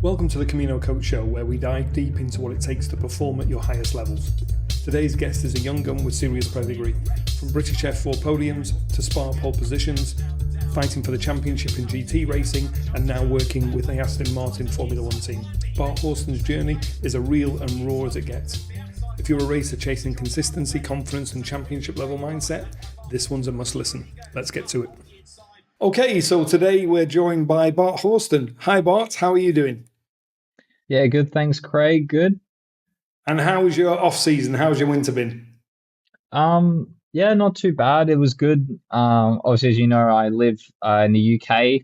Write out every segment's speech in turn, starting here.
Welcome to the Camino Coach Show, where we dive deep into what it takes to perform at your highest levels. Today's guest is a young gun with serious pedigree, from British F4 podiums to Spa pole positions, fighting for the championship in GT racing, and now working with the Aston Martin Formula 1 team. Bart Horsten's journey is as real and raw as it gets. If you're a racer chasing consistency, confidence and championship level mindset, this one's a must listen. Let's get to it. Okay, so today we're joined by Bart Horsten. Hi Bart, how are you doing? Yeah, good. Thanks, Craig. Good. And how's your off season? How's your winter been? Yeah, not too bad. It was good. Obviously, as you know, I live in the UK,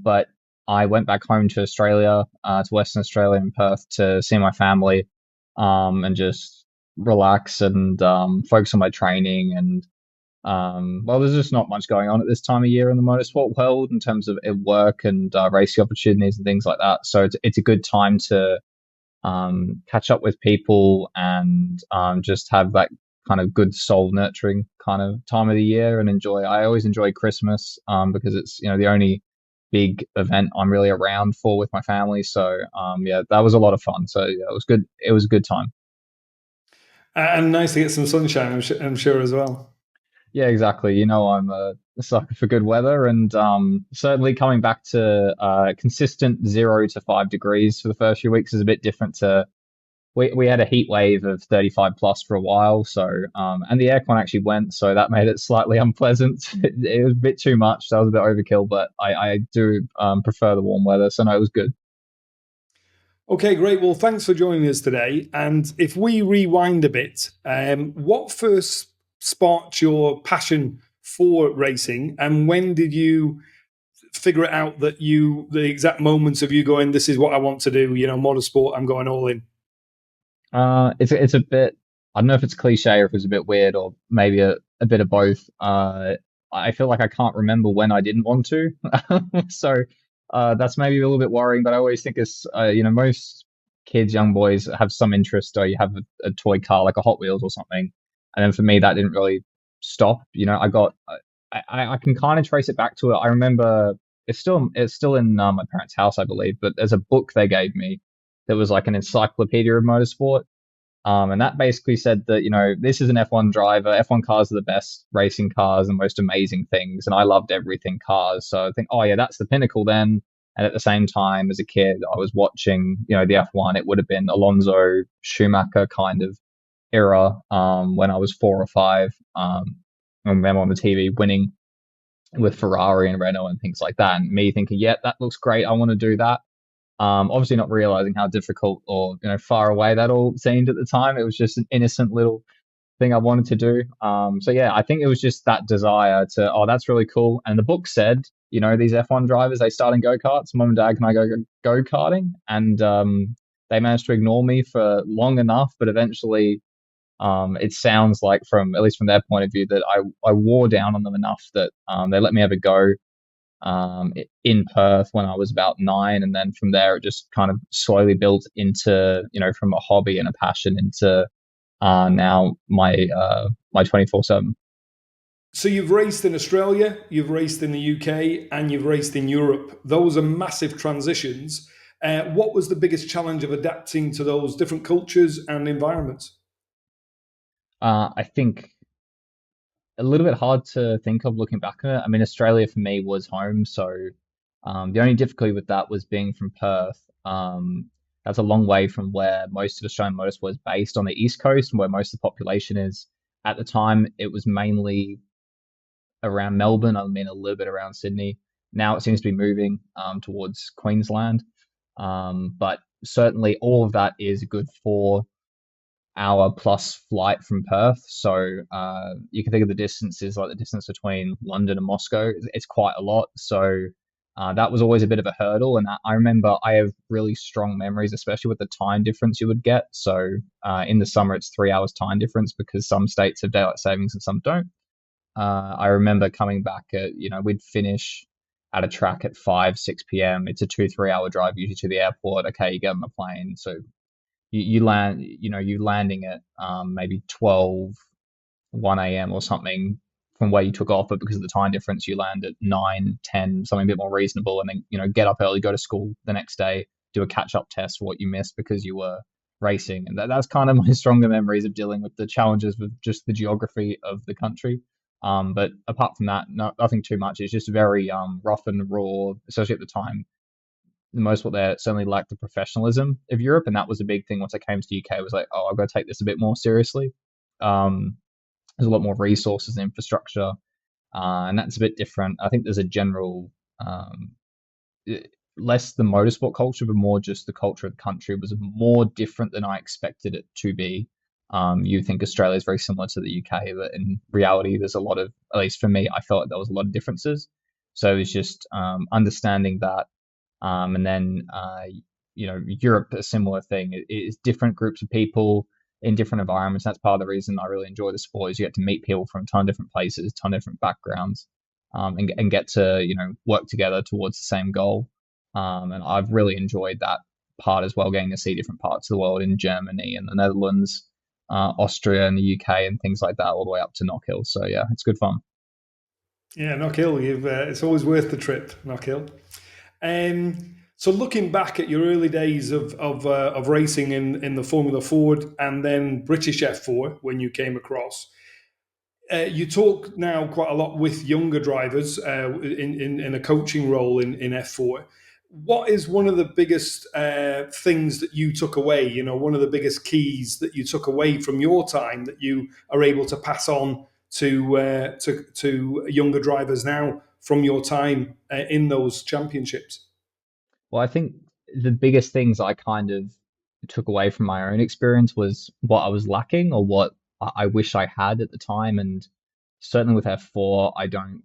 but I went back home to Australia, to Western Australia in Perth to see my family, and just relax and focus on my training. And well, there's just not much going on at this time of year in the motorsport world in terms of work and racing opportunities and things like that. So it's a good time to catch up with people and just have that kind of good soul nurturing kind of time of the year and enjoy. I always enjoy Christmas because it's the only big event I'm really around for with my family. So yeah, that was a lot of fun. So yeah, it was good. It was a good time. And nice to get some sunshine, I'm sure as well. Yeah, exactly. I'm a sucker for good weather, and certainly coming back to consistent 0 to 5 degrees for the first few weeks is a bit different to. We had a heat wave of 35 plus for a while, so and the aircon actually went, so that made it slightly unpleasant. It was a bit too much, that was a bit overkill, but I do prefer the warm weather, so no, it was good. Okay, great. Well, thanks for joining us today. And if we rewind a bit, what first sparked your passion for racing, and when did you figure it out that the exact moments of you going, this is what I want to do, motorsport, I'm going all in? It's a bit, I don't know if it's cliche or if it's a bit weird or maybe a bit of both. I feel like I can't remember when I didn't want to. So that's maybe a little bit worrying, but I always think it's, most kids, young boys have some interest, or you have a toy car like a Hot Wheels or something. And then for me, that didn't really stop. I can kind of trace it back to it. I remember it's still in my parents' house, I believe, but there's a book they gave me that was like an encyclopedia of motorsport. And that basically said that, this is an F1 driver. F1 cars are the best racing cars and most amazing things. And I loved everything cars. So I think, oh yeah, that's the pinnacle then. And at the same time, as a kid, I was watching, the F1. It would have been Alonso, Schumacher kind of era when I was 4 or 5. I remember on the TV winning with Ferrari and Renault and things like that. And me thinking, yeah, that looks great. I want to do that. Obviously not realizing how difficult or far away that all seemed at the time. It was just an innocent little thing I wanted to do. So yeah, I think it was just that desire to, oh, that's really cool. And the book said, these F1 drivers, they start in go-karts. Mom and dad, can I go go-karting? And they managed to ignore me for long enough, but eventually it sounds like, at least from their point of view, that I wore down on them enough that they let me have a go in Perth when I was about 9, and then from there it just kind of slowly built into, from a hobby and a passion into now my 24/7. So you've raced in Australia, you've raced in the UK, and you've raced in Europe. Those are massive transitions. What was the biggest challenge of adapting to those different cultures and environments? I think a little bit hard to think of looking back on it. I mean, Australia for me was home, so the only difficulty with that was being from Perth. That's a long way from where most of Australian motorsport is based on the East Coast and where most of the population is. At the time, it was mainly around Melbourne. I mean, a little bit around Sydney. Now it seems to be moving towards Queensland. But certainly all of that is a good 4-hour plus flight from Perth. So you can think of the distances like the distance between London and Moscow. It's quite a lot. So that was always a bit of a hurdle. And I remember I have really strong memories, especially with the time difference you would get. So in the summer, it's 3 hours time difference because some states have daylight savings and some don't. I remember coming back at, we'd finish at a track at 5, 6 p.m. It's a 2-3 hour drive usually to the airport. Okay, you get on a plane. So you land, you landing at maybe 12, 1 a.m. or something from where you took off, but because of the time difference, you land at 9, 10, something a bit more reasonable, and then, get up early, go to school the next day, do a catch-up test for what you missed because you were racing. And that's kind of my stronger memories of dealing with the challenges with just the geography of the country. But apart from that, nothing too much. It's just very rough and raw, especially at the time. The most what they certainly lacked the professionalism of Europe, and that was a big thing once I came to the UK. It was like, oh, I've got to take this a bit more seriously. There's a lot more resources and infrastructure, and that's a bit different. I think there's a general less the motorsport culture, but more just the culture of the country was more different than I expected it to be. You think Australia is very similar to the UK, but in reality, there's a lot of, at least for me, I felt like there was a lot of differences. So it's just understanding that. And then, Europe, a similar thing. It is different groups of people in different environments. That's part of the reason I really enjoy the sport is you get to meet people from a ton of different places, a ton of different backgrounds, and get to, work together towards the same goal. And I've really enjoyed that part as well, getting to see different parts of the world in Germany and the Netherlands, Austria and the UK and things like that, all the way up to Knockhill. So yeah, it's good fun. Yeah, Knockhill, it's always worth the trip, Knockhill. So looking back at your early days of racing in the Formula Ford and then British F4 when you came across, you talk now quite a lot with younger drivers in a coaching role in F4. What is one of the biggest things that you took away? One of the biggest keys that you took away from your time that you are able to pass on to younger drivers now from your time in those championships? Well, I think the biggest things I kind of took away from my own experience was what I was lacking or what I wish I had at the time. And certainly with F4, I don't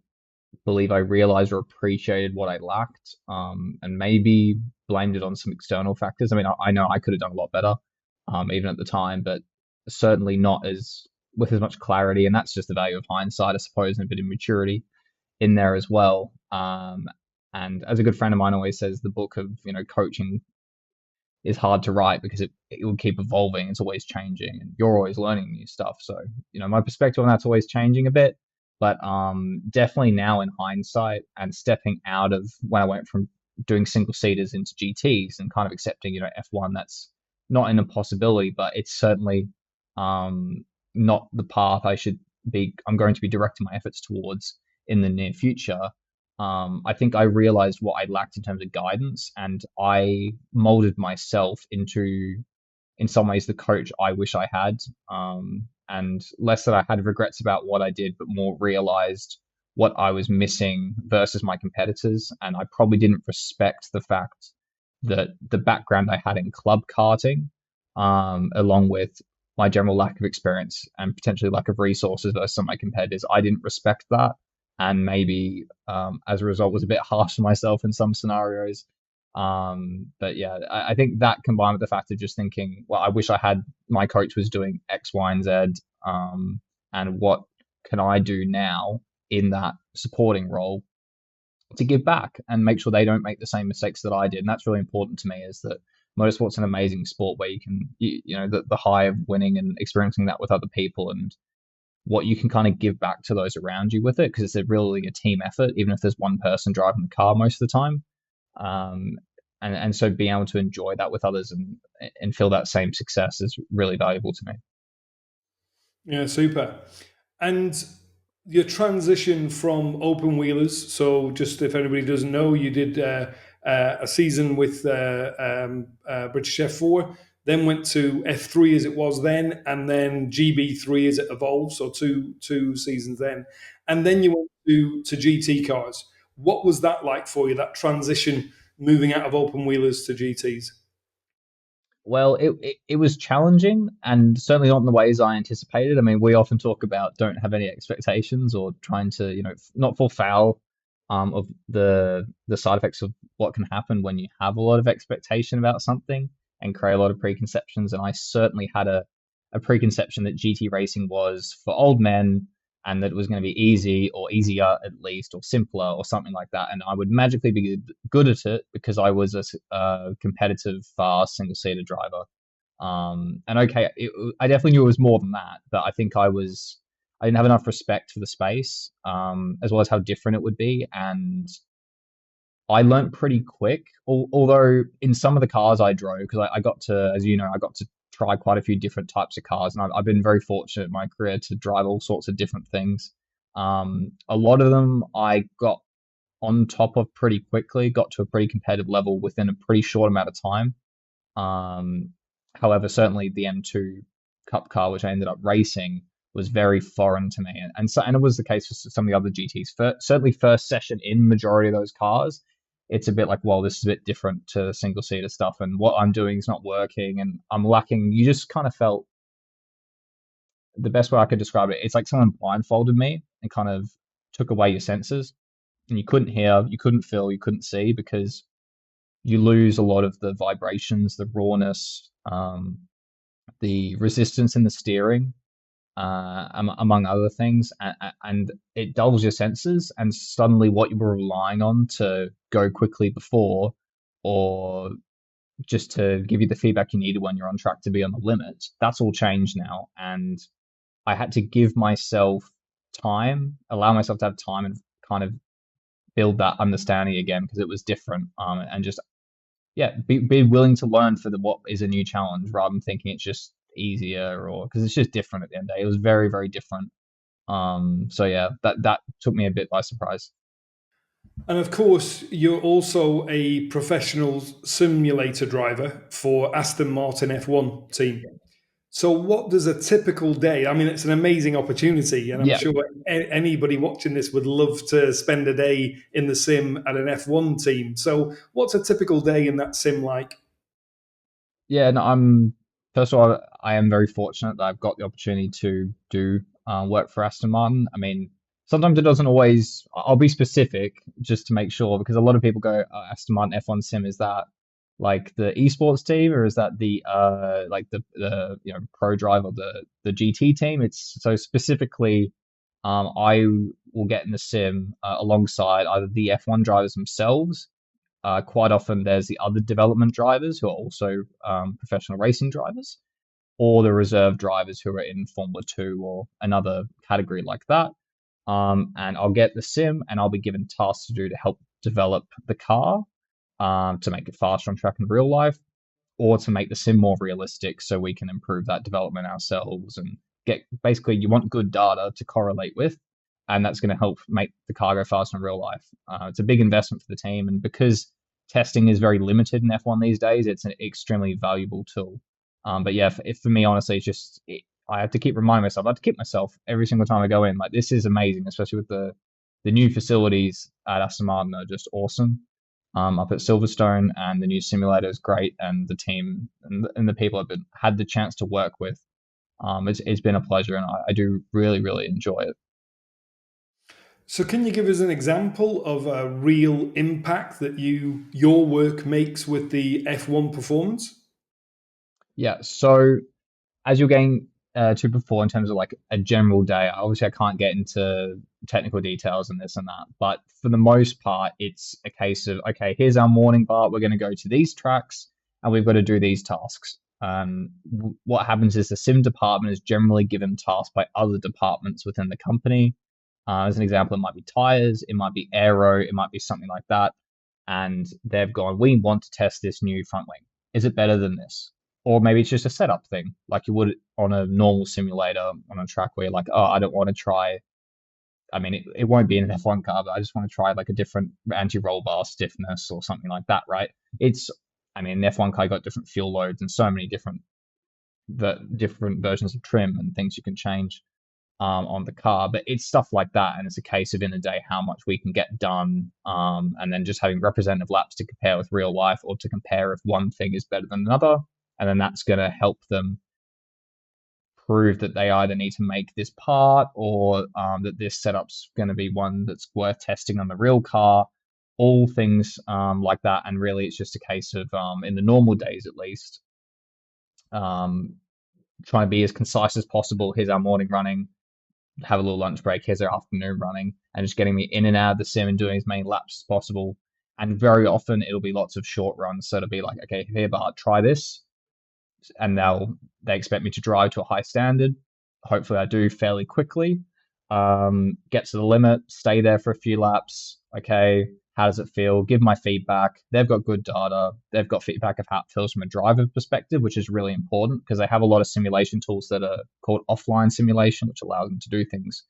believe I realized or appreciated what I lacked, and maybe blamed it on some external factors. I mean, I know I could have done a lot better, even at the time, but certainly not as with as much clarity. And that's just the value of hindsight, I suppose, and a bit of maturity in there as well. And as a good friend of mine always says, the book of coaching is hard to write because it will keep evolving. It's always changing, and you're always learning new stuff. So my perspective on that's always changing a bit. But definitely now in hindsight and stepping out of when I went from doing single seaters into GTs and kind of accepting F1, that's not an impossibility, but it's certainly not the path I'm going to be directing my efforts towards in the near future. I think I realized what I lacked in terms of guidance, and I molded myself into, in some ways, the coach I wish I had. And less that I had regrets about what I did, but more realized what I was missing versus my competitors. And I probably didn't respect the fact that the background I had in club karting, along with my general lack of experience and potentially lack of resources versus some of my competitors, I didn't respect that. And maybe as a result was a bit harsh on myself in some scenarios. But yeah, I think that combined with the fact of just thinking, well, I wish I had my coach was doing X, Y, and Z, and what can I do now in that supporting role to give back and make sure they don't make the same mistakes that I did. And that's really important to me, is that motorsport's an amazing sport where you can, the high of winning and experiencing that with other people, and what you can kind of give back to those around you with it, because it's really a team effort, even if there's one person driving the car most of the time. And so being able to enjoy that with others and feel that same success is really valuable to me. Yeah, super. And your transition from open wheelers. So just if anybody doesn't know, you did a season with British F4, then went to F3 as it was then, and then GB3 as it evolved. So two seasons then. And then you went to GT cars. What was that like for you, that transition moving out of open wheelers to GTs? Well, it was challenging, and certainly not in the ways I anticipated. I mean, we often talk about don't have any expectations, or trying to not fall foul of the side effects of what can happen when you have a lot of expectation about something and create a lot of preconceptions. And I certainly had a preconception that GT racing was for old men, and that it was going to be easy, or easier at least, or simpler, or something like that. And I would magically be good at it because I was a competitive, fast single-seater driver. And okay, I definitely knew it was more than that, but I think I didn't have enough respect for the space, as well as how different it would be. And I learnt pretty quick. Although in some of the cars I drove, because I got to, as you know, I got to try quite a few different types of cars, and I've been very fortunate in my career to drive all sorts of different things. A lot of them I got on top of pretty quickly, got to a pretty competitive level within a pretty short amount of time. Um, However, certainly the M2 Cup car, which I ended up racing, was very foreign to me, and it was the case for some of the other GTs. Certainly, first session in majority of those cars, it's a bit like, well, this is a bit different to single seater stuff, and what I'm doing is not working, and I'm lacking. You just kind of felt the best way I could describe it. It's like someone blindfolded me and kind of took away your senses, and you couldn't hear, you couldn't feel, you couldn't see because you lose a lot of the vibrations, the rawness, the resistance in the steering, among other things, and it dulls your senses. And suddenly, what you were relying on to go quickly before, or just to give you the feedback you needed when you're on track to be on the limit, that's all changed now. And I had to give myself time, allow myself to have time, and kind of build that understanding again because it was different. And just yeah, be willing to learn for what is a new challenge rather than thinking it's just easier or because it's just different at the end of the day. It was very, very different. So yeah, that took me a bit by surprise. And of course, you're also a professional simulator driver for Aston Martin F1 team. So, what does a typical day? I mean, it's an amazing opportunity, and I'm Yeah, sure anybody watching this would love to spend a day in the sim at an F1 team. So, what's a typical day in that sim like? yeah. No, I'm first of all, I am very fortunate that I've got the opportunity to do work for Aston Martin. I mean, sometimes it doesn't always. I'll be specific just to make sure because a lot of people go Aston Martin F1 sim, is that like the esports team or is that the like the pro drive or the GT team? It's so specifically, I will get in the sim alongside either the F1 drivers themselves. Quite often, there's the other development drivers who are also professional racing drivers, or the reserve drivers who are in Formula 2 or another category like that. And I'll get the sim and I'll be given tasks to do to help develop the car, to make it faster on track in real life, or to make the sim more realistic so we can improve that development ourselves and get basically you want good data to correlate with, and that's going to help make the car go faster in real life. It's a big investment for the team, and because testing is very limited in F1 these days, it's an extremely valuable tool. But yeah, if for me, honestly, it's just I have to keep reminding myself. I have to keep myself every single time I go in. Like this is amazing, especially with the new facilities at Aston Martin are just awesome. Up at Silverstone, and the new simulator is great, and the team and the people I've had the chance to work with, it's been a pleasure, and I do really, really enjoy it. So, can you give us an example of a real impact that your work makes with the F1 performance? Yeah, so as you're getting to before in terms of like a general day, obviously I can't get into technical details and this and that, but for the most part, it's a case of okay, here's our morning, Bart. We're going to go to these tracks and we've got to do these tasks. What happens is the sim department is generally given tasks by other departments within the company. As an example, it might be tires, it might be aero, it might be something like that. And they've gone, we want to test this new front wing. Is it better than this? Or maybe it's just a setup thing, like you would on a normal simulator on a track where you're like, oh, I don't want to try. I mean, it won't be in an F1 car, but I just want to try like a different anti-roll bar stiffness or something like that, right? I mean, an F1 car got different fuel loads and so many different versions of trim and things you can change on the car, but it's stuff like that, and it's a case of in a day how much we can get done, and then just having representative laps to compare with real life, or to compare if one thing is better than another, and then that's going to help them prove that they either need to make this part or that this setup's going to be one that's worth testing on the real car, all things like that. And really, it's just a case of in the normal days at least, trying to be as concise as possible. Here's our morning running, have a little lunch break, here's our afternoon running, and just getting me in and out of the sim and doing as many laps as possible. And very often it'll be lots of short runs. So it'll be like, okay, here, Bart, try this. And they expect me to drive to a high standard. Hopefully I do fairly quickly. Get to the limit, stay there for a few laps. Okay, How does it feel? Give my feedback. They've got good data. They've got feedback of how it feels from a driver perspective, which is really important because they have a lot of simulation tools that are called offline simulation, which allows them to do things,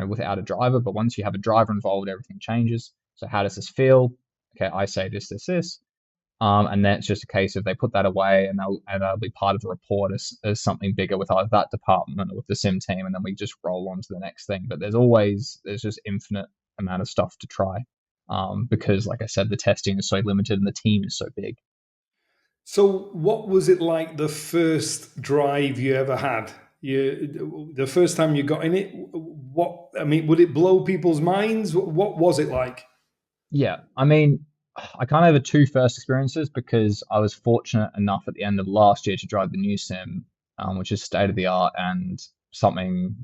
without a driver. But once you have a driver involved, everything changes. So how does this feel? Okay, I say this. And then it's just a case of they put that away and they'll be part of the report as something bigger with either that department or with the sim team, and then we just roll on to the next thing. But there's just infinite amount of stuff to try, because like I said, the testing is so limited and the team is so big. So, what was it like the first drive you ever had? The first time you got in it. What I mean, would it blow people's minds? What was it like? Yeah, I mean, I kind of have two first experiences because I was fortunate enough at the end of last year to drive the new sim, which is state of the art and something,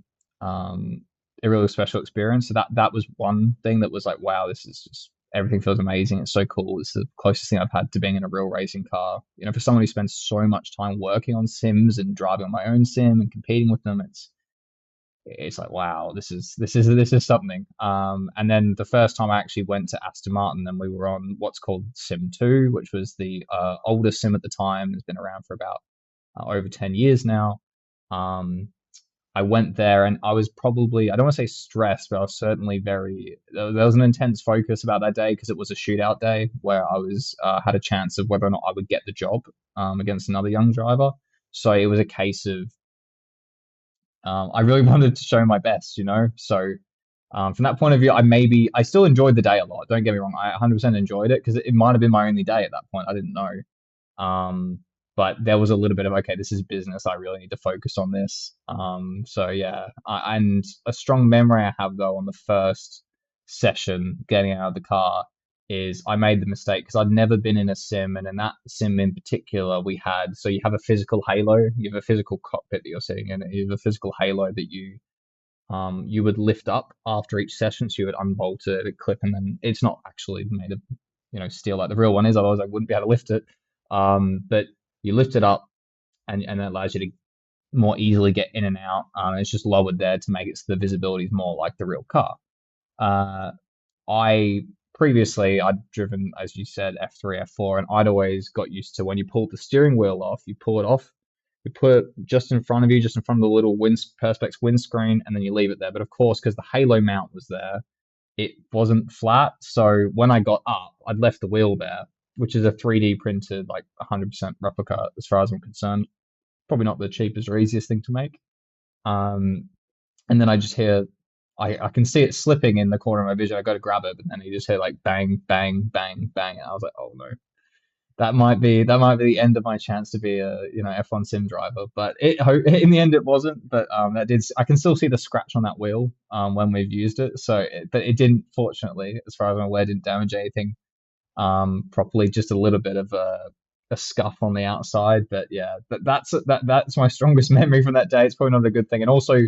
um, a really special experience. So that was one thing that was like, wow, this is just everything feels amazing. It's so cool. It's the closest thing I've had to being in a real racing car. For someone who spends so much time working on sims and driving on my own sim and competing with them, it's like, wow, this is something. And then the first time I actually went to Aston Martin, and we were on what's called Sim 2, which was the older sim at the time. It's been around for about over 10 years now. um I went there and I was probably, I don't want to say stressed, but I was certainly there was an intense focus about that day because it was a shootout day where I was had a chance of whether or not I would get the job against another young driver. So it was a case of, I really wanted to show my best. So from that point of view, I still enjoyed the day a lot. Don't get me wrong, I 100% enjoyed it because it might have been my only day at that point. I didn't know. But there was a little bit of, okay, this is business. I really need to focus on this. So yeah, and a strong memory I have though on the first session getting out of the car is I made the mistake because I'd never been in a sim, and in that sim in particular, so you have a physical halo, you have a physical cockpit that you're sitting in, you have a physical halo that you would lift up after each session, so you would unbolt it, a clip, and then it's not actually made of steel like the real one is, otherwise I wouldn't be able to lift it. But you lift it up, and it allows you to more easily get in and out. It's just lowered there to make it so the visibility is more like the real car. Uh, I Previously I'd driven, as you said, F3, F4, and I'd always got used to when you pulled the steering wheel off, you pull it off, you put it just in front of you, just in front of the little perspex windscreen, and then you leave it there. But of course, because the halo mount was there, it wasn't flat. So when I got up, I'd left the wheel there, which is a 3D printed, like 100% replica as far as I'm concerned. Probably not the cheapest or easiest thing to make. Um, and then I just hear, I can see it slipping in the corner of my vision. I go to grab it, but then you just hear like bang, bang, bang, bang. And I was like, oh no, that might be the end of my chance to be a F1 sim driver. But in the end it wasn't. But I can still see the scratch on that wheel when we've used it. But it didn't, fortunately, as far as I'm aware, didn't damage anything properly. Just a little bit of a scuff on the outside. But yeah, that's my strongest memory from that day. It's probably not a good thing. And also,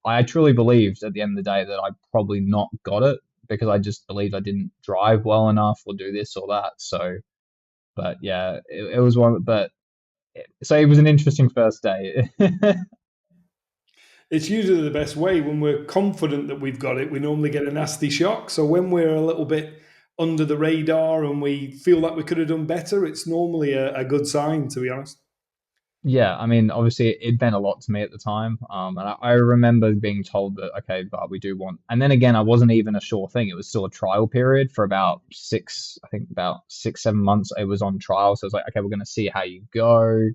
I truly believed at the end of the day that I probably not got it because I just believed I didn't drive well enough or do this or that. So, but yeah, it was one. But so it was an interesting first day. It's usually the best way when we're confident that we've got it. We normally get a nasty shock. So when we're a little bit under the radar and we feel like we could have done better, it's normally a good sign, to be honest. Yeah, I mean, obviously it meant a lot to me at the time. And I remember being told that, okay, but we do want, and then again, I wasn't even a sure thing. It was still a trial period for about I think about 6, 7 months. It was on trial. So I was like, okay, we're going to see how you go.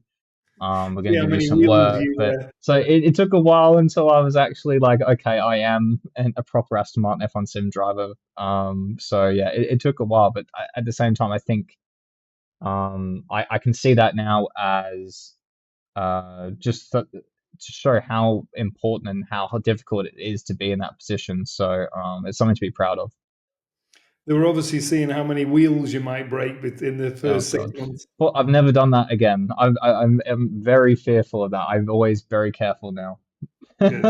We're going See to how give you many some wheels work. you. But so it took a while until I was actually like, okay, I am a proper Aston Martin F1 sim driver. So yeah, it took a while, but at the same time, I think I can see that now as just to show how important and how difficult it is to be in that position. So it's something to be proud of. They were obviously seeing how many wheels you might break in the Oh first six God. months. Well, I've never done that again. I'm very fearful of that. I'm always very careful now. Good.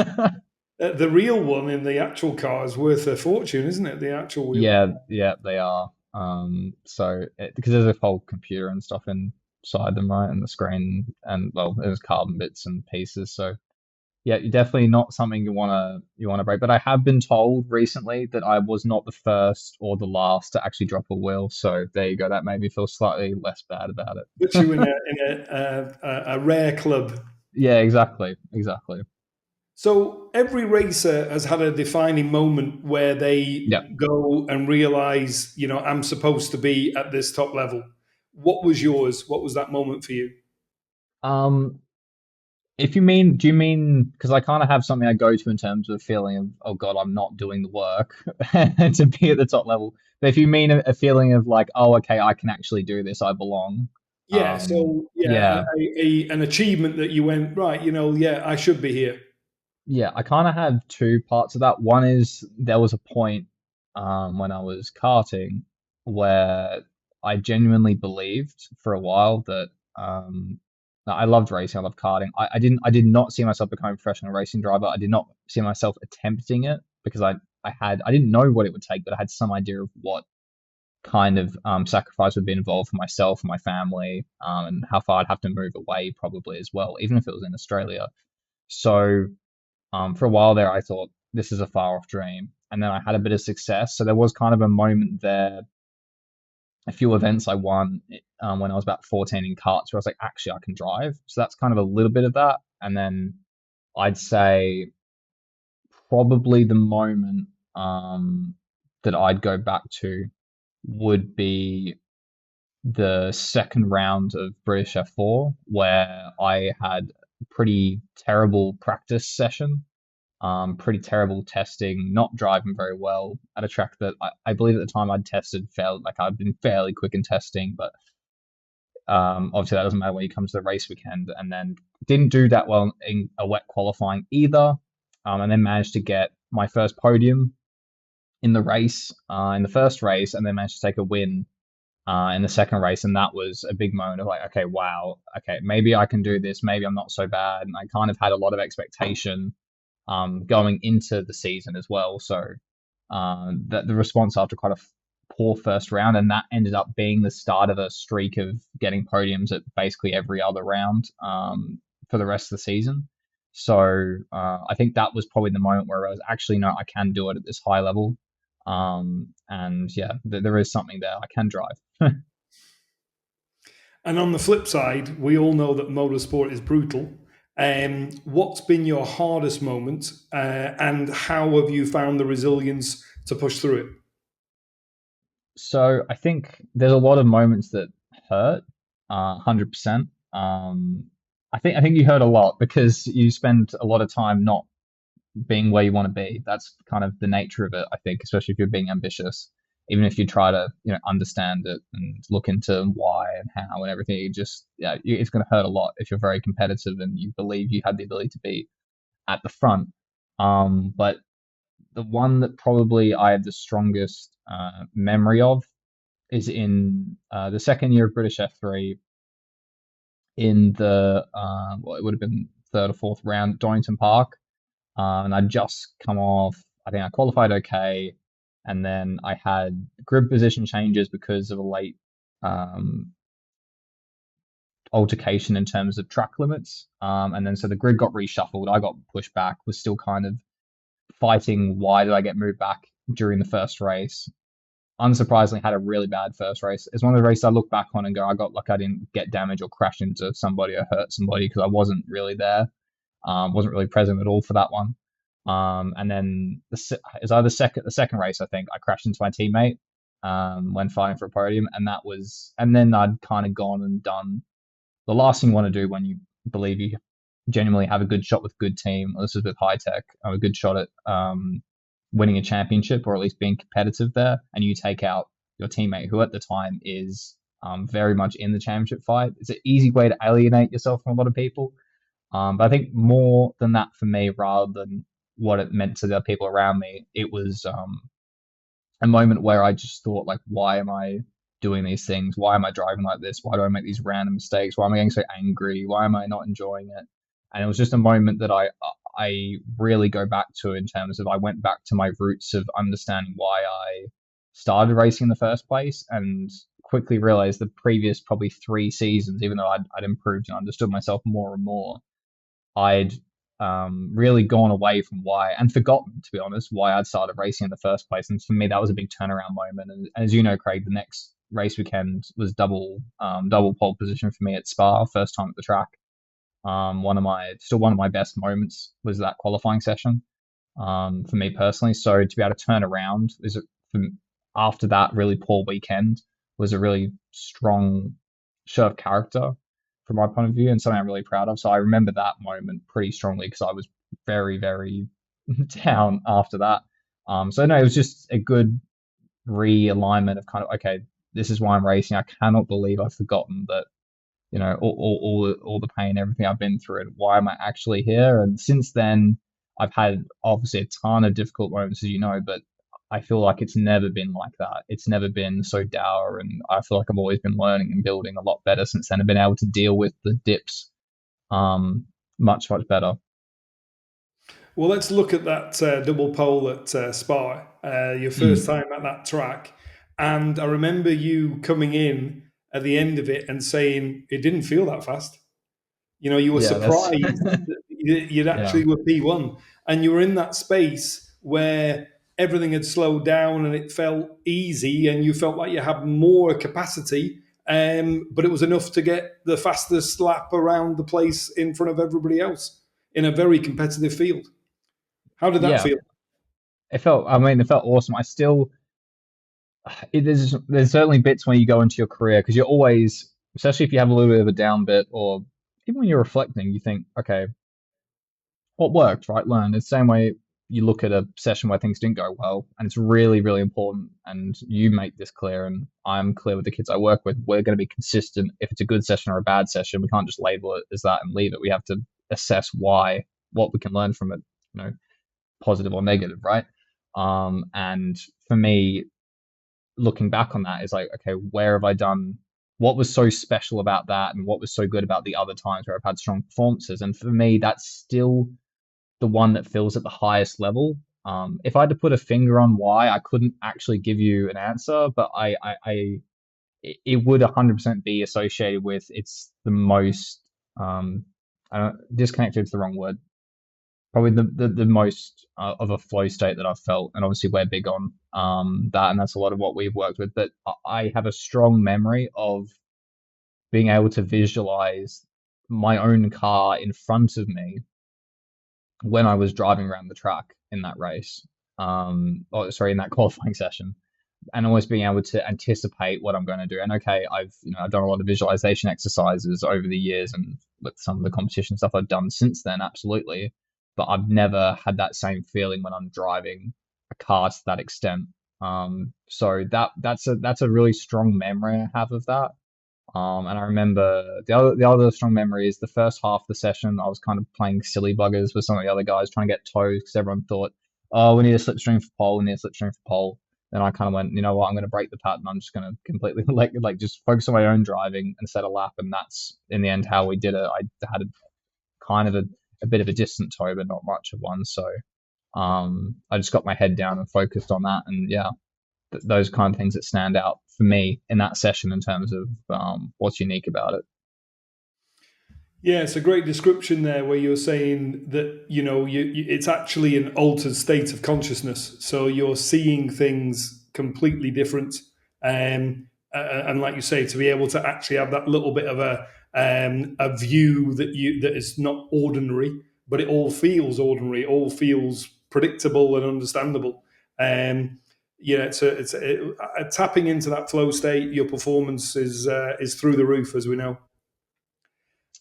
The real one in the actual car is worth a fortune, isn't it? The actual wheel. Yeah, yeah, they are. Because there's a whole computer and stuff inside them, right? And the screen, and well, there's carbon bits and pieces. So Yeah, definitely not something you want to break. But I have been told recently that I was not the first or the last to actually drop a wheel. So there you go. That made me feel slightly less bad about Puts you in it. a rare club. Yeah, exactly, exactly. So every racer has had a defining moment where they Yeah. go and realize, I'm supposed to be at this top level. What was yours? What was that moment for you? Um, if you mean, do you mean because I kind of have something I go to in terms of feeling of, oh God, I'm not doing the work to be at the top level. But if you mean a feeling of like, oh, okay, I can actually do this, I belong. Yeah. So yeah, Yeah, an achievement that you went right. Yeah, I should be here. yeah, I kind of had two parts of that. One is there was a point when I was karting where I genuinely believed for a while that I loved racing. I loved karting. I did not see myself becoming a professional racing driver. I did not see myself attempting it because I didn't know what it would take, but I had some idea of what kind of sacrifice would be involved for myself, for my family, and how far I'd have to move away probably as well, even if it was in Australia. So for a while there, I thought this is a far off dream. And then I had a bit of success. So there was kind of a moment there, a few events I won when I was about 14 in karts where I was like, actually, I can drive. So that's kind of a little bit of that. And then I'd say probably the moment that I'd go back to would be the second round of British F4, where I had a pretty terrible practice session, pretty terrible testing, not driving very well at a track that I believe at the time I'd tested failed, like I'd been fairly quick in testing, but obviously that doesn't matter when you come to the race weekend. And then didn't do that well in a wet qualifying either, and then managed to get my first podium in the race, in the first race, and then managed to take a win in the second race, and that was a big moment of like, okay, wow, okay, maybe I can do this, maybe I'm not so bad, and I kind of had a lot of expectation going into the season as well. So that the response after quite a poor first round, and that ended up being the start of a streak of getting podiums at basically every other round for the rest of the season. So I think that was probably the moment where I was actually, no, I can do it at this high level. And yeah, there is something there. I can drive. And on the flip side, we all know that motorsport is brutal. What's been your hardest moment, and how have you found the resilience to push through it? So I think there's a lot of moments that hurt, 100%. I think you hurt a lot because you spend a lot of time not being where you want to be. That's kind of the nature of it, I think, especially if you're being ambitious. Even if you try to, understand it and look into why and how and everything, it's going to hurt a lot if you're very competitive and you believe you have the ability to be at the front. But the one that probably I have the strongest memory of is in the second year of British F3 in the well, it would have been third or fourth round at Donington Park, and I'd just come off. I think I qualified okay, and then I had grid position changes because of a late um, altercation in terms of track limits, and then so the grid got reshuffled. I got pushed back. Was still kind of fighting. Why did I get moved back during the first race? Unsurprisingly, had a really bad first race. It's one of the races I look back on and go, I got lucky I didn't get damage or crash into somebody or hurt somebody because I wasn't really there, wasn't really present at all for that one. And then it was either the second race, I think I crashed into my teammate when fighting for a podium, and then I'd kind of gone and done the last thing you want to do when you believe you genuinely have a good shot with a good team. This is with high tech, have a good shot at winning a championship or at least being competitive there, and you take out your teammate who at the time is very much in the championship fight. It's an easy way to alienate yourself from a lot of people. But I think more than that for me, rather than what it meant to the people around me, it was a moment where I just thought, like, why am I doing these things? Why am I driving like this? Why do I make these random mistakes? Why am I getting so angry? Why am I not enjoying it? And it was just a moment that I really go back to in terms of I went back to my roots of understanding why I started racing in the first place, and quickly realized the previous probably 3 seasons, even though I'd improved and understood myself more and more, I'd really gone away from why and forgotten, to be honest, why I'd started racing in the first place. And for me, that was a big turnaround moment. And as you know, Craig, the next race weekend was double pole position for me at Spa, first time at the track. One of my best moments was that qualifying session, for me personally. So to be able to turn around after that really poor weekend was a really strong show of character from my point of view, and something I'm really proud of. So I remember that moment pretty strongly because I was very, very down after that. So no, it was just a good realignment of kind of, okay, this is why I'm racing. I cannot believe I've forgotten that, all the pain, everything I've been through, and why am I actually here? And since then, I've had obviously a ton of difficult moments, as you know, but I feel like it's never been like that. It's never been so dour, and I feel like I've always been learning and building a lot better since then. I've been able to deal with the dips, much, much better. Well, let's look at that double pole at Spa, your first Mm. time at that track. And I remember you coming in at the end of it and saying it didn't feel that fast. You were Yeah, that's surprised that you'd yeah, actually were P1, and you were in that space where everything had slowed down and it felt easy, and you felt like you had more capacity. But it was enough to get the fastest lap around the place in front of everybody else in a very competitive field. How did that yeah. feel? It felt awesome. There's certainly bits when you go into your career because you're always, especially if you have a little bit of a down bit, or even when you're reflecting, you think, okay, what worked, right? Learn. It's the same way you look at a session where things didn't go well, and it's really, really important. And you make this clear, and I'm clear with the kids I work with. We're going to be consistent. If it's a good session or a bad session, we can't just label it as that and leave it. We have to assess what we can learn from it, positive or negative, right? And for me, looking back on that is like, okay, where have I done? What was so special about that, and what was so good about the other times where I've had strong performances? And for me, that's still the one that feels at the highest level. If I had to put a finger on why, I couldn't actually give you an answer, but it would 100% be associated with it's the most I don't disconnected is the wrong word. Probably the most of a flow state that I've felt, and obviously we're big on that, and that's a lot of what we've worked with. But I have a strong memory of being able to visualize my own car in front of me when I was driving around the track in that race, in that qualifying session, and always being able to anticipate what I'm going to do. And okay, I've done a lot of visualization exercises over the years, and with some of the competition stuff I've done since then, absolutely. But I've never had that same feeling when I'm driving a car to that extent. So that's a really strong memory I have of that. And I remember the other strong memory is the first half of the session. I was kind of playing silly buggers with some of the other guys trying to get toes because everyone thought, oh, we need a slipstream for pole, we need a slipstream for pole. Then I kind of went, you know what, I'm going to break the pattern. I'm just going to completely like just focus on my own driving and set a lap, and that's in the end how we did it. I had kind of a bit of a distant toe, but not much of one. So I just got my head down and focused on that, and yeah, those kind of things that stand out for me in that session in terms of what's unique about it. Yeah, it's a great description there where you're saying that it's actually an altered state of consciousness. So you're seeing things completely different, and like you say, to be able to actually have that little bit of a view that is not ordinary, but it all feels ordinary, it all feels predictable and understandable. Tapping into that flow state. Your performance is through the roof, as we know.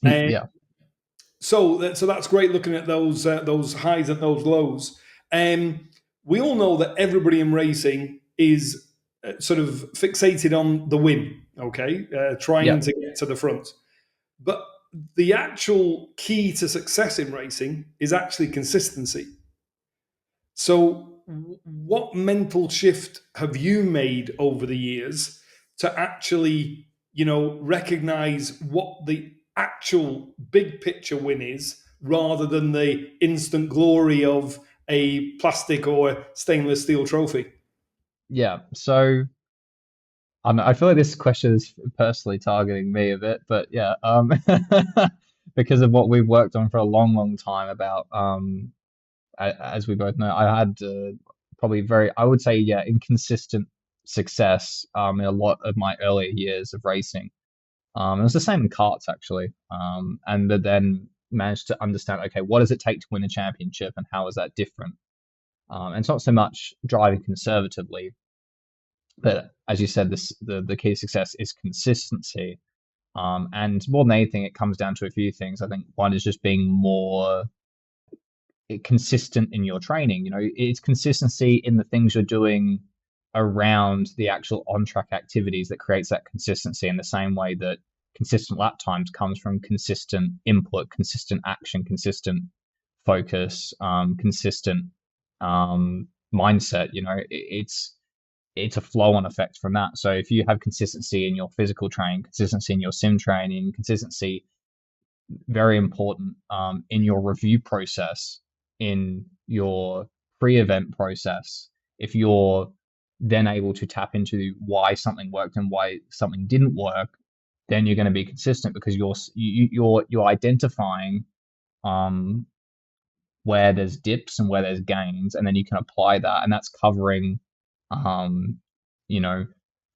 Um, Yeah, so that's great looking at those highs and those lows. We all know that everybody in racing is sort of fixated on the win, okay, trying yeah, to get to the front. But the actual key to success in racing is actually consistency. So, what mental shift have you made over the years to actually, recognize what the actual big picture win is rather than the instant glory of a plastic or stainless steel trophy? yeah. So I feel like this question is personally targeting me a bit, but yeah. because of what we've worked on for a long, long time about, as we both know, I had probably I would say, yeah, inconsistent success in a lot of my earlier years of racing. It was the same in karts actually, and but then managed to understand, okay, what does it take to win a championship, and how is that different? And it's not so much driving conservatively, but as you said, the key to success is consistency. And more than anything, it comes down to a few things. I think one is just being more consistent in your training. You know, it's consistency in the things you're doing around the actual on-track activities that creates that consistency, in the same way that consistent lap times comes from consistent input, consistent action, consistent focus, consistent mindset. You know, it's a flow-on effect from that. So if you have consistency in your physical training, consistency in your sim training, consistency, very important, in your review process, in your pre-event process, if you're then able to tap into why something worked and why something didn't work, then you're going to be consistent, because you're identifying where there's dips and where there's gains, and then you can apply that, and that's covering you know,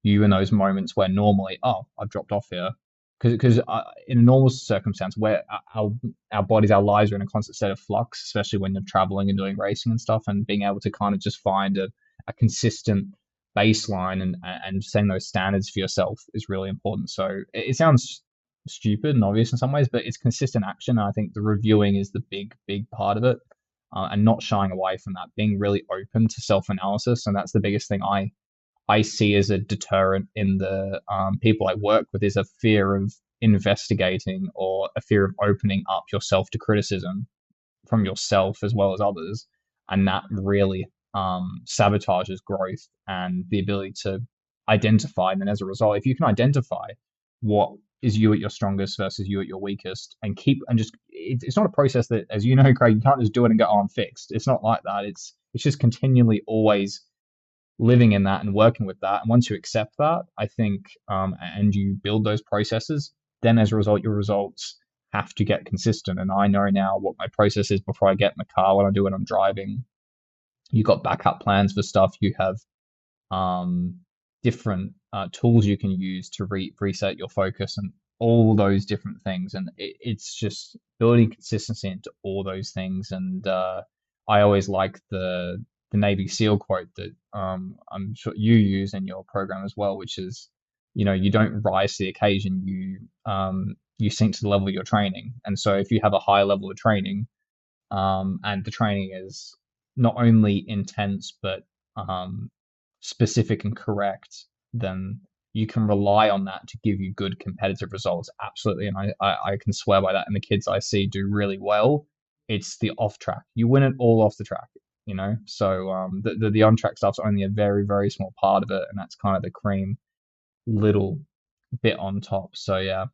you in those moments where normally, oh, I've dropped off here, because in a normal circumstance where our bodies, our lives are in a constant state of flux, especially when you're traveling and doing racing and stuff, and being able to kind of just find a consistent baseline and setting those standards for yourself is really important. So it sounds stupid and obvious in some ways, but it's consistent action. And I think the reviewing is the big part of it, and not shying away from that, being really open to self-analysis. And that's the biggest thing I see as a deterrent in the people I work with, is a fear of investigating, or a fear of opening up yourself to criticism from yourself as well as others. And that really sabotages growth and the ability to identify. And then as a result, if you can identify what is you at your strongest versus you at your weakest, and it's not a process that, as you know, Craig, you can't just do it and go, oh, I'm fixed. It's not like that. It's just continually always living in that and working with that. And once you accept that, I think, and you build those processes, then as a result, your results have to get consistent. And I know now what my process is before I get in the car, what I do when I'm driving. You've got backup plans for stuff. You have different tools you can use to reset your focus, and all those different things. And it's just building consistency into all those things. And I always like the Navy SEAL quote that I'm sure you use in your program as well, which is, you know, you don't rise to the occasion, you sink to the level of your training. And so if you have a high level of training, and the training is not only intense but specific and correct, then you can rely on that to give you good competitive results. Absolutely. And I can swear by that. And the kids I see do really well. It's the off track. You win it all off the track, you know? So the on track stuff's only a very, very small part of it. And that's kind of the cream little bit on top. So yeah.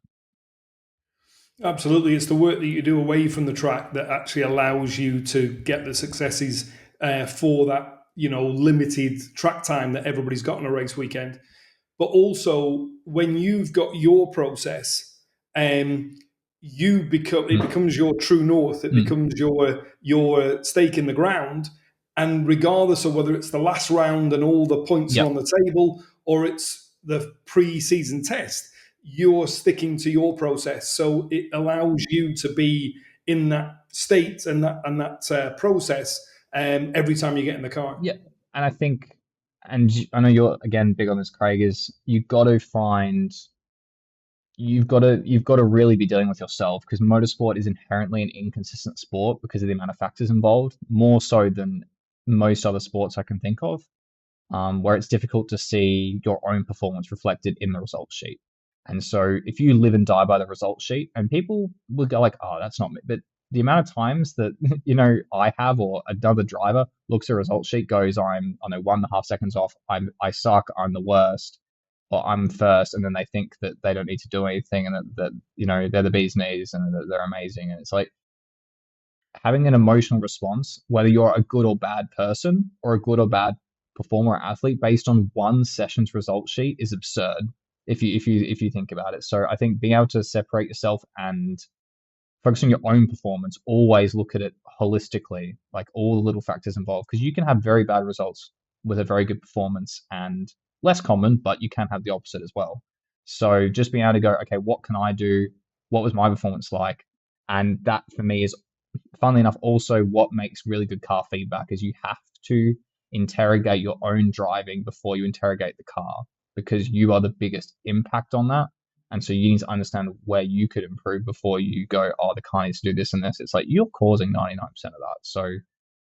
Absolutely. It's the work that you do away from the track that actually allows you to get the successes for that, you know, limited track time that everybody's got on a race weekend. But also when you've got your process, it becomes your true north. It becomes your stake in the ground. And regardless of whether it's the last round and all the points are on the table, or it's the pre-season test, you're sticking to your process. So it allows you to be in that state and that process every time you get in the car. Yeah. And I think, and I know you're again big on this, Craig, is you've got to really be dealing with yourself, because motorsport is inherently an inconsistent sport because of the amount of factors involved, more so than most other sports I can think of, where it's difficult to see your own performance reflected in the results sheet. And so if you live and die by the results sheet, and people will go like, oh, that's not me. But the amount of times that, you know, I have, or another driver looks at a results sheet, goes, I know 1.5 seconds off, I suck, I'm the worst, or I'm first, and then they think that they don't need to do anything, and that you know, they're the bee's knees and that they're amazing. And it's like, having an emotional response, whether you're a good or bad person, or a good or bad performer or athlete, based on one session's results sheet, is absurd if you think about it. So I think being able to separate yourself and focus on your own performance. Always look at it holistically, like all the little factors involved, because you can have very bad results with a very good performance, and less common, but you can have the opposite as well. So just being able to go, okay, what can I do? What was my performance like? And that for me is, funnily enough, also what makes really good car feedback is you have to interrogate your own driving before you interrogate the car, because you are the biggest impact on that. And so you need to understand where you could improve before you go, oh, the car needs to do this and this. It's like you're causing 99% of that. So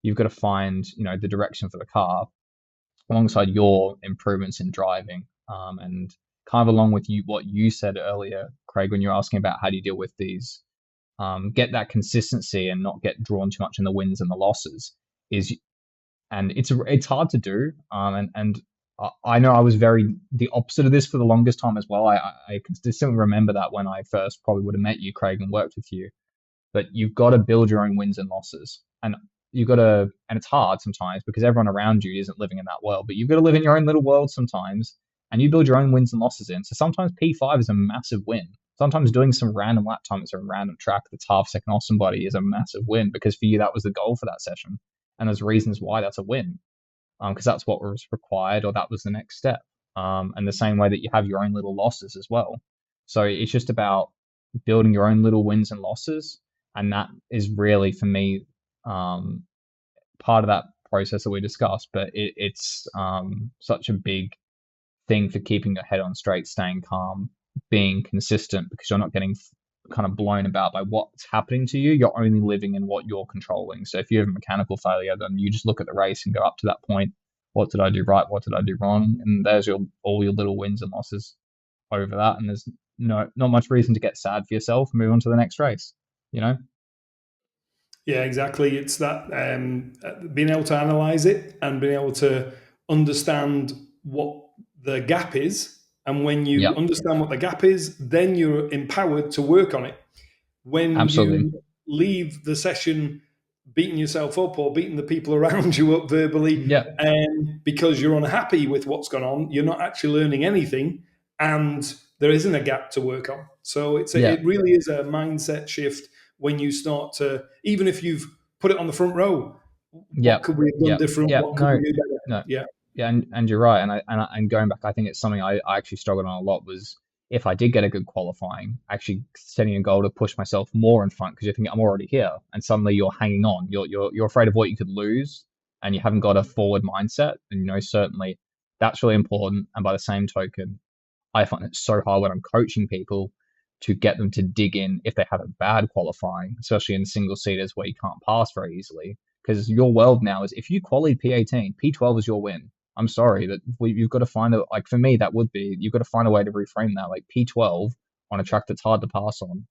you've got to find, the direction for the car alongside your improvements in driving. And kind of along with what you said earlier, Craig, when you're asking about how do you deal with these, get that consistency and not get drawn too much in the wins and the losses and it's hard to do. And I know I was very the opposite of this for the longest time as well. I can still remember that when I first probably would have met you, Craig, and worked with you. But you've got to build your own wins and losses, and and it's hard sometimes because everyone around you isn't living in that world. But you've got to live in your own little world sometimes, and you build your own wins and losses in. So sometimes P5 is a massive win. Sometimes doing some random lap times or a random track that's half second off somebody is a massive win because for you that was the goal for that session, and there's reasons why that's a win, because that's what was required or that was the next step. And the same way that you have your own little losses as well. So it's just about building your own little wins and losses, and that is really for me part of that process that we discussed. But it's such a big thing for keeping your head on straight, staying calm, being consistent, because you're not getting kind of blown about by what's happening to you. You're only living in what you're controlling. So if you have a mechanical failure, then you just look at the race and go up to that point, what did I do right? What did I do wrong? And there's all your little wins and losses over that. And there's not much reason to get sad for yourself and move on to the next race, Yeah, exactly. It's that being able to analyze it and being able to understand what the gap is. And when you understand what the gap is, then you're empowered to work on it. When Absolutely. you leave the session beating yourself up or beating the people around you up verbally, because you're unhappy with what's gone on, you're not actually learning anything, and there isn't a gap to work on. So it really is a mindset shift when you start to, even if you've put it on the front row, what could we have done different? What could we do better? Yeah, and you're right. And going back, I think it's something I actually struggled on a lot was if I did get a good qualifying, actually setting a goal to push myself more in front, because you think I'm already here, and suddenly you're hanging on. You're afraid of what you could lose, and you haven't got a forward mindset. And certainly that's really important. And by the same token, I find it so hard when I'm coaching people to get them to dig in if they have a bad qualifying, especially in single seaters where you can't pass very easily. Because your world now is if you qualified P18, P12 is your win. I'm sorry that you've got to find like for me, that would be, you've got to find a way to reframe that. Like P12 on a track that's hard to pass on,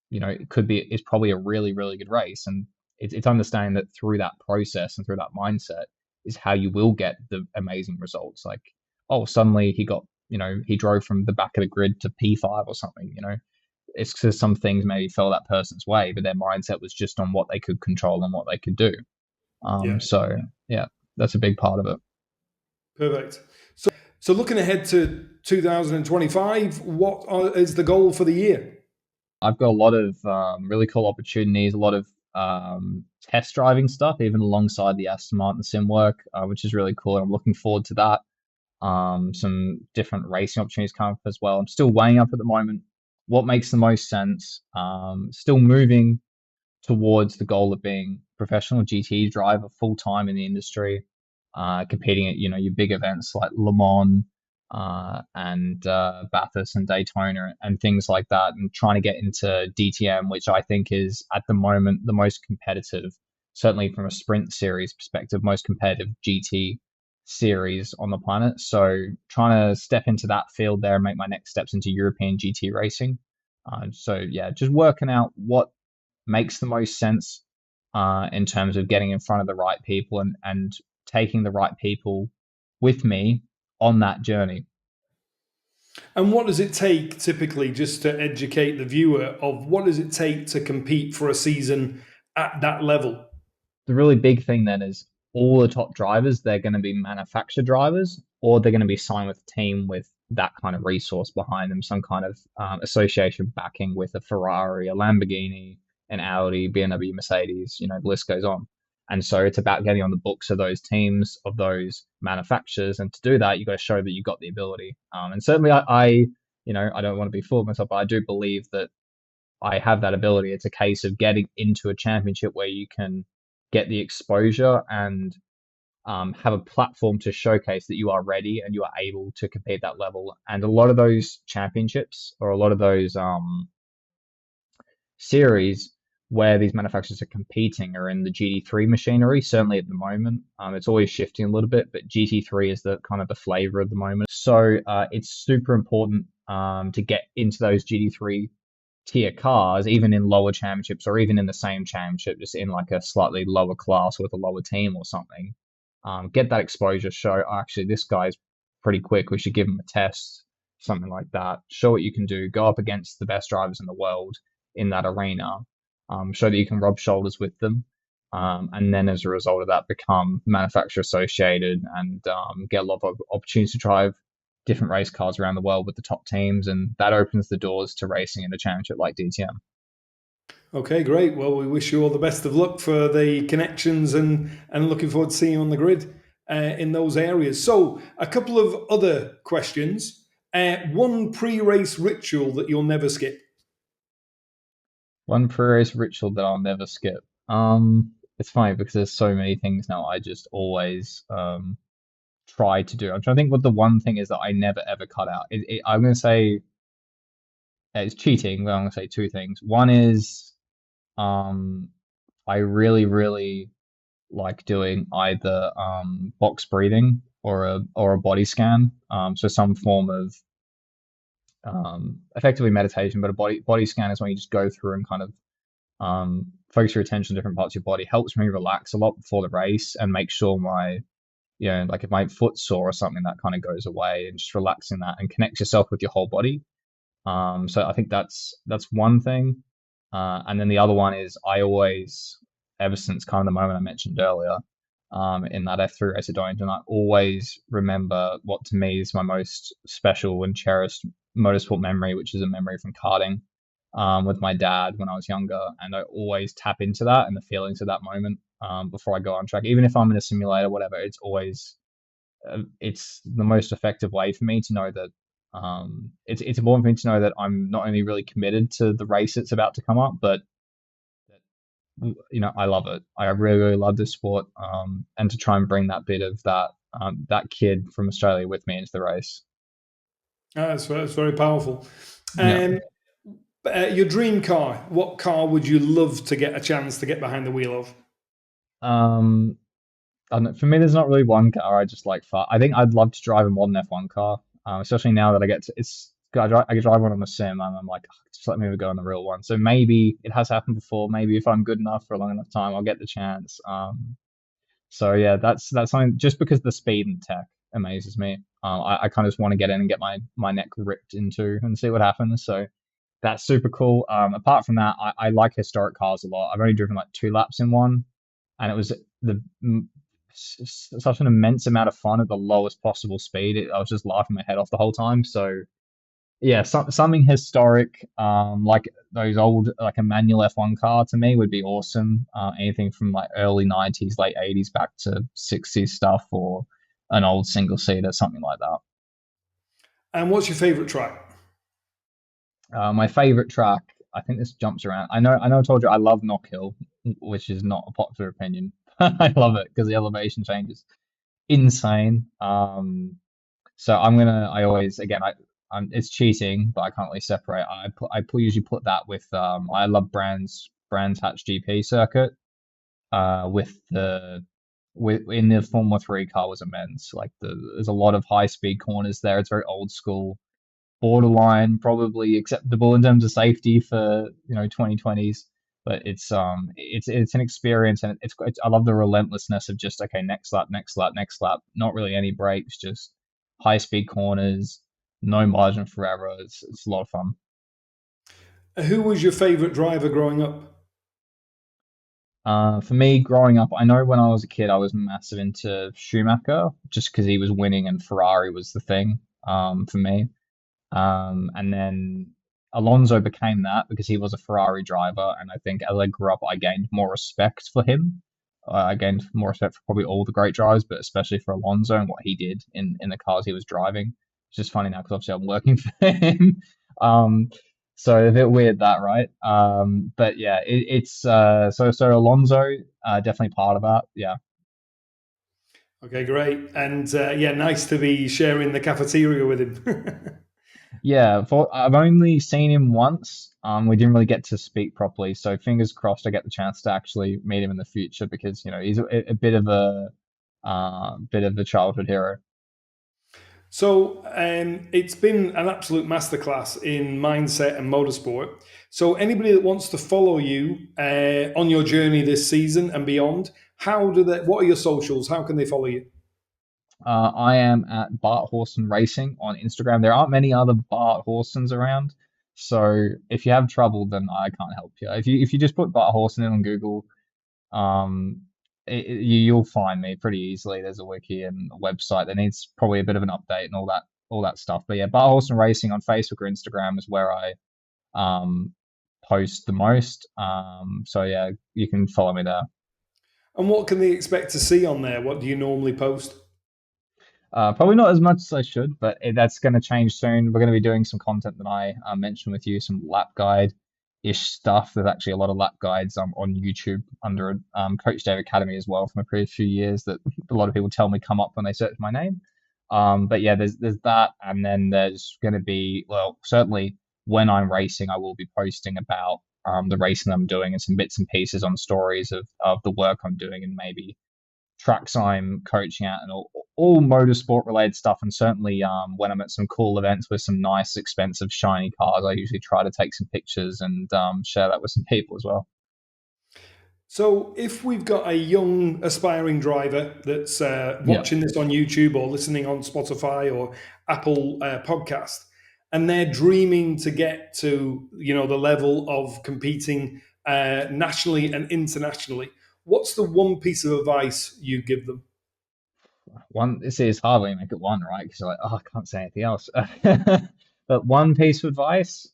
it's probably a really, really good race. And it's understanding that through that process and through that mindset is how you will get the amazing results. Like, oh, suddenly he drove from the back of the grid to P5 or something, it's because some things maybe fell that person's way, but their mindset was just on what they could control and what they could do. So yeah, that's a big part of it. Perfect. So looking ahead to 2025, what is the goal for the year? I've got a lot of really cool opportunities, a lot of test driving stuff, even alongside the Aston Martin sim work, which is really cool. I'm looking forward to that. Some different racing opportunities come up as well. I'm still weighing up at the moment what makes the most sense. Still moving towards the goal of being professional GT driver full time in the industry, competing at your big events like Le Mans and Bathurst and Daytona and things like that, and trying to get into DTM, which I think is at the moment the most competitive, certainly from a sprint series perspective, most competitive GT series on the planet. So trying to step into that field there and make my next steps into European GT racing. Just working out what makes the most sense in terms of getting in front of the right people and taking the right people with me on that journey. And what does it take typically, just to educate the viewer, of what does it take to compete for a season at that level? The really big thing then is all the top drivers, they're going to be manufactured drivers, or they're going to be signed with a team with that kind of resource behind them, some kind of association backing with a Ferrari, a Lamborghini, an Audi, BMW, Mercedes, the list goes on. And so it's about getting on the books of those teams, of those manufacturers. And to do that, you've got to show that you've got the ability. And certainly I don't want to be full of myself, but I do believe that I have that ability. It's a case of getting into a championship where you can get the exposure and have a platform to showcase that you are ready and you are able to compete that level. And a lot of those championships or a lot of those series where these manufacturers are competing are in the GT3 machinery. Certainly at the moment, it's always shifting a little bit, but GT3 is the kind of the flavor of the moment. So it's super important to get into those GT3 tier cars, even in lower championships or even in the same championship, just in like a slightly lower class with a lower team or something. Get that exposure, show, oh, actually, this guy's pretty quick. We should give him a test, something like that. Show what you can do. Go up against the best drivers in the world in that arena. Show that you can rub shoulders with them. And then as a result of that, become manufacturer associated and get a lot of opportunities to drive different race cars around the world with the top teams. And that opens the doors to racing in a championship like DTM. Okay, great. Well, we wish you all the best of luck for the connections and looking forward to seeing you on the grid in those areas. So a couple of other questions. One pre-race ritual that you'll never skip. One pre-race ritual that I'll never skip. It's funny because there's so many things now I just always try to do. I'm trying to think what the one thing is that I never ever cut out. I'm going to say it's cheating, but I'm going to say two things. One is I really, really like doing either box breathing or a body scan. So some form of effectively meditation, but a body scan is when you just go through and kind of focus your attention on different parts of your body. Helps me relax a lot before the race and make sure like if my foot's sore or something, that kind of goes away, and just relaxing that and connect yourself with your whole body. So I think that's one thing. And then the other one is I always, ever since kind of the moment I mentioned earlier, in that F3 race at Donington, I always remember what to me is my most special and cherished motorsport memory, which is a memory from karting with my dad when I was younger. And I always tap into that and the feelings of that moment before I go on track. Even if I'm in a simulator, whatever, it's always, it's the most effective way for me to know that it's important for me to know that I'm not only really committed to the race that's about to come up, but I love it. I really, really love this sport, and to try and bring that bit of that kid from Australia with me into the race. That's very powerful. Yeah. Your dream car. What car would you love to get a chance to get behind the wheel of? I don't know, for me, there's not really one car I just like. I think I'd love to drive a modern F1 car, especially now that I get to. I can drive one on the sim, and I'm like, "Oh, just let me go on the real one." So maybe it has happened before. Maybe if I'm good enough for a long enough time, I'll get the chance. So yeah, that's something. Just because the speed and tech amazes me, I kind of just want to get in and get my neck ripped into and see what happens. So that's super cool. Apart from that, I like historic cars a lot. I've only driven like 2 laps in one, and it was such an immense amount of fun at the lowest possible speed. I was just laughing my head off the whole time. So yeah, something historic, like those old, like a manual F1 car to me would be awesome. Anything from like early 90s, late 80s back to 60s stuff, or an old single seater, something like that. And what's your favorite track? My favorite track, I think this jumps around. I know I told you I love Knockhill, which is not a popular opinion. I love it because the elevation change is insane. So I always, again, it's cheating, but I can't really separate. Usually put that with I love Brands Hatch GP circuit. In the Formula 3 car was immense. Like there's a lot of high speed corners there. It's very old school, borderline probably acceptable in terms of safety for 2020s. But it's an experience, and I love the relentlessness of just, okay, next lap, next lap, next lap. Not really any breaks, just high speed corners, no margin for error. It's a lot of fun. Who was your favorite driver growing up? For me, growing up, I know when I was a kid, I was massive into Schumacher, just because he was winning and Ferrari was the thing for me. And then Alonso became that because he was a Ferrari driver, and I think as I grew up, I gained more respect for him. I gained more respect for probably all the great drivers, but especially for Alonso and what he did in the cars he was driving. It's just funny now because obviously I'm working for him. So a bit weird that, right? But yeah, it's so Alonso definitely part of that. Yeah. Okay, great. And yeah, nice to be sharing the cafeteria with him. Yeah, I've only seen him once. We didn't really get to speak properly, so fingers crossed I get the chance to actually meet him in the future because he's a bit of a childhood hero. So it's been an absolute masterclass in mindset and motorsport. So anybody that wants to follow you on your journey this season and beyond, what are your socials? How can they follow you? I am at Bart Horsten Racing on Instagram. There aren't many other Bart Horstens around, so if you have trouble, then I can't help you. If you just put Bart Horsten in on Google, you'll find me pretty easily. There's a wiki and a website that needs probably a bit of an update and all that stuff. But yeah, Bart Horsten Racing on Facebook or Instagram is where I post the most. So yeah, you can follow me there. And what can they expect to see on there? What do you normally post? Probably not as much as I should, but that's going to change soon. We're going to be doing some content that I mentioned with you, some lap guide-ish stuff. There's actually a lot of lap guides on YouTube under Coach Dave Academy as well from a previous few years that a lot of people tell me come up when they search my name. But yeah, there's that, and then there's going to be, well, certainly when I'm racing, I will be posting about the racing I'm doing and some bits and pieces on stories of the work I'm doing and maybe tracks I'm coaching at and all motorsport related stuff. And certainly when I'm at some cool events with some nice, expensive, shiny cars, I usually try to take some pictures and share that with some people as well. So if we've got a young aspiring driver that's watching this on YouTube or listening on Spotify or Apple podcast, and they're dreaming to get to the level of competing nationally and internationally, what's the one piece of advice you give them? It's hard when you make it one, right? Because you're like, oh, I can't say anything else. But one piece of advice,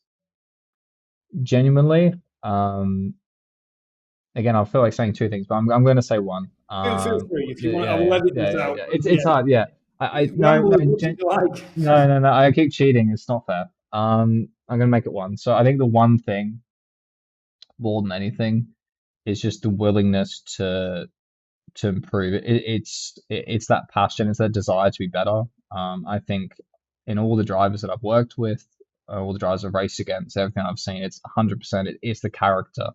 genuinely, again, I feel like saying two things, but I'm going to say one. Feel free if you want. I'll let it out. Yeah. It's hard. Yeah, no. I keep cheating. It's not fair. I'm going to make it one. So I think the one thing, more than anything, is just the willingness to improve. It's that passion, it's that desire to be better. I think in all the drivers that I've worked with, all the drivers I've raced against, everything I've seen, it's 100%. It's the character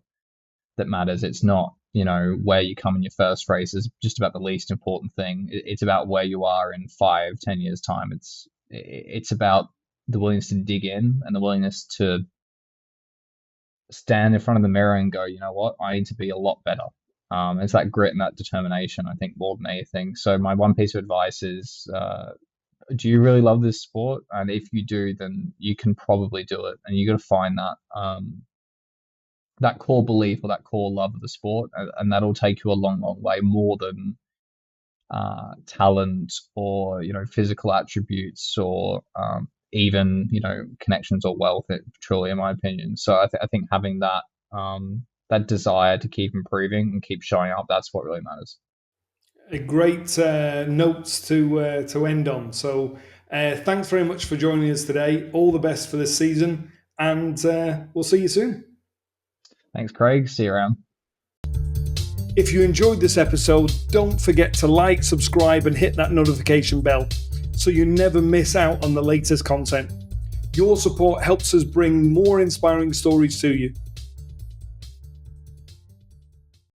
that matters. It's not where you come in your first race is just about the least important thing. It's about where you are in 5-10 years time. It's about the willingness to dig in and the willingness to stand in front of the mirror and go, you know what, I need to be a lot better. It's that grit and that determination, I think, more than anything. So my one piece of advice is, do you really love this sport? And if you do, then you can probably do it. And you got to find that core belief or that core love of the sport, and that'll take you a long, long way, more than talent or physical attributes or even connections or wealth. Truly, in my opinion. So I think having that that desire to keep improving and keep showing up, that's what really matters. A great notes to end on. So thanks very much for joining us today. All the best for this season, and we'll see you soon. Thanks, Craig. See you around. If you enjoyed this episode, don't forget to like, subscribe, and hit that notification bell so you never miss out on the latest content. Your support helps us bring more inspiring stories to you.